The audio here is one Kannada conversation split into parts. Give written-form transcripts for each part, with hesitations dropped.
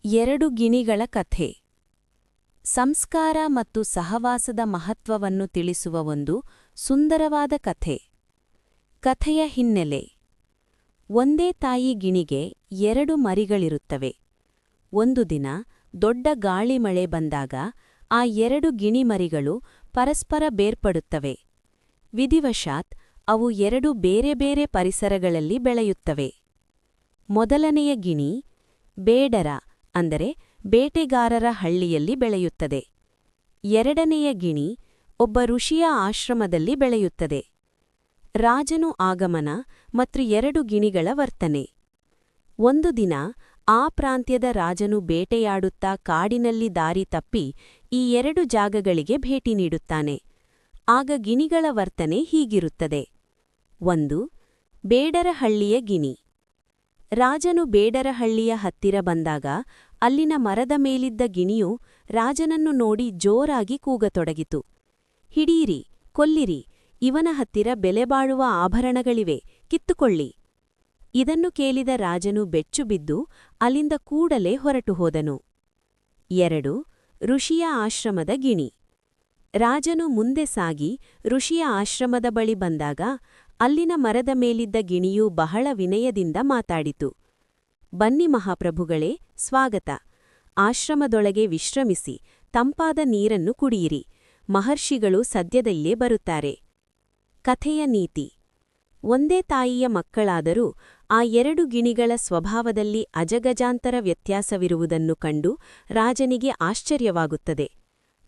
ಎರಡು ಗಿಣಿಗಳ ಕಥೆ. ಸಂಸ್ಕಾರ ಮತ್ತು ಸಹವಾಸದ ಮಹತ್ವವನ್ನು ತಿಳಿಸುವ ಒಂದು ಸುಂದರವಾದ ಕಥೆ. ಕಥೆಯ ಹಿನ್ನೆಲೆ. ಒಂದೇ ತಾಯಿ ಗಿಣಿಗೆ ಎರಡು ಮರಿಗಳಿರುತ್ತವೆ. ಒಂದು ದಿನ ದೊಡ್ಡ ಗಾಳಿ ಮಳೆ ಬಂದಾಗ ಆ ಎರಡು ಗಿಣಿಮರಿಗಳು ಪರಸ್ಪರ ಬೇರ್ಪಡುತ್ತವೆ. ವಿಧಿವಶಾತ್ ಅವು ಎರಡು ಬೇರೆ ಬೇರೆ ಪರಿಸರಗಳಲ್ಲಿ ಬೆಳೆಯುತ್ತವೆ. ಮೊದಲನೆಯ ಗಿಣಿ ಬೇಡರ ಅಂದರೆ ಬೇಟೆಗಾರರ ಹಳ್ಳಿಯಲ್ಲಿ ಬೆಳೆಯುತ್ತದೆ. ಎರಡನೆಯ ಗಿಣಿ ಒಬ್ಬ ಋಷಿಯ ಆಶ್ರಮದಲ್ಲಿ ಬೆಳೆಯುತ್ತದೆ. ರಾಜನು ಆಗಮನ ಮತ್ತು ಎರಡು ಗಿಣಿಗಳ ವರ್ತನೆ. ಒಂದು ದಿನ ಆ ಪ್ರಾಂತ್ಯದ ರಾಜನು ಬೇಟೆಯಾಡುತ್ತಾ ಕಾಡಿನಲ್ಲಿ ದಾರಿ ತಪ್ಪಿ ಈ ಎರಡು ಜಾಗಗಳಿಗೆ ಭೇಟಿ ನೀಡುತ್ತಾನೆ. ಆಗ ಗಿಣಿಗಳ ವರ್ತನೆ ಹೀಗಿರುತ್ತದೆ. 1. ಬೇಡರಹಳ್ಳಿಯ ಗಿಣಿ. ರಾಜನು ಬೇಡರಹಳ್ಳಿಯ ಹತ್ತಿರ ಬಂದಾಗ ಅಲ್ಲಿನ ಮರದ ಮೇಲಿದ್ದ ಗಿಣಿಯು ರಾಜನನ್ನು ನೋಡಿ ಜೋರಾಗಿ ಕೂಗತೊಡಗಿತು. ಹಿಡೀರಿ, ಕೊಲ್ಲಿರಿ, ಇವನ ಹತ್ತಿರ ಬೆಲೆಬಾಳುವ ಆಭರಣಗಳಿವೆ, ಕಿತ್ತುಕೊಳ್ಳಿ. ಇದನ್ನು ಕೇಳಿದ ರಾಜನು ಬೆಚ್ಚುಬಿದ್ದು ಅಲ್ಲಿಂದ ಕೂಡಲೇ ಹೊರಟು ಹೋದನು. 2. ಋಷಿಯ ಆಶ್ರಮದ ಗಿಣಿ. ರಾಜನು ಮುಂದೆ ಸಾಗಿ ಋಷಿಯ ಆಶ್ರಮದ ಬಳಿ ಬಂದಾಗ ಅಲ್ಲಿನ ಮರದ ಮೇಲಿದ್ದ ಗಿಣಿಯು ಬಹಳ ವಿನಯದಿಂದ ಮಾತಾಡಿತು. ಬನ್ನಿ ಮಹಾಪ್ರಭುಗಳೇ, ಸ್ವಾಗತ. ಆಶ್ರಮದೊಳಗೆ ವಿಶ್ರಮಿಸಿ, ತಂಪಾದ ನೀರನ್ನು ಕುಡಿಯಿರಿ. ಮಹರ್ಷಿಗಳು ಸದ್ಯದಲ್ಲೇ ಬರುತ್ತಾರೆ. ಕಥೆಯ ನೀತಿ. ಒಂದೇ ತಾಯಿಯ ಮಕ್ಕಳಾದರೂ ಆ ಎರಡು ಗಿಣಿಗಳ ಸ್ವಭಾವದಲ್ಲಿ ಅಜಗಜಾಂತರ ವ್ಯತ್ಯಾಸವಿರುವುದನ್ನು ಕಂಡು ರಾಜನಿಗೆ ಆಶ್ಚರ್ಯವಾಗುತ್ತದೆ.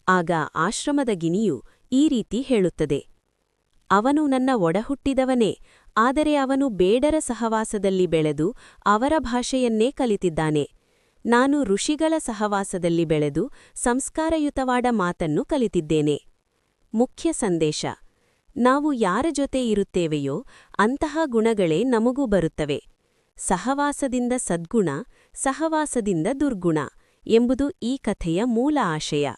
ಆಗ ಆಶ್ರಮದ ಗಿಣಿಯು ಈ ರೀತಿ ಹೇಳುತ್ತದೆ. ಅವನು ನನ್ನ ಒಡಹುಟ್ಟಿದವನೇ, ಆದರೆ ಅವನು ಬೇಡರ ಸಹವಾಸದಲ್ಲಿ ಬೆಳೆದು ಅವರ ಭಾಷೆಯನ್ನೇ ಕಲಿತಿದ್ದಾನೆ. ನಾನು ಋಷಿಗಳ ಸಹವಾಸದಲ್ಲಿ ಬೆಳೆದು ಸಂಸ್ಕಾರಯುತವಾದ ಮಾತನ್ನು ಕಲಿತಿದ್ದೇನೆ. ಮುಖ್ಯ ಸಂದೇಶ. ನಾವು ಯಾರ ಜೊತೆ ಇರುತ್ತೇವೆಯೋ ಅಂತಹ ಗುಣಗಳೇ ನಮಗೂ ಬರುತ್ತವೆ. ಸಹವಾಸದಿಂದ ಸದ್ಗುಣ, ಸಹವಾಸದಿಂದ ದುರ್ಗುಣ ಎಂಬುದು ಈ ಕಥೆಯ ಮೂಲ ಆಶಯ.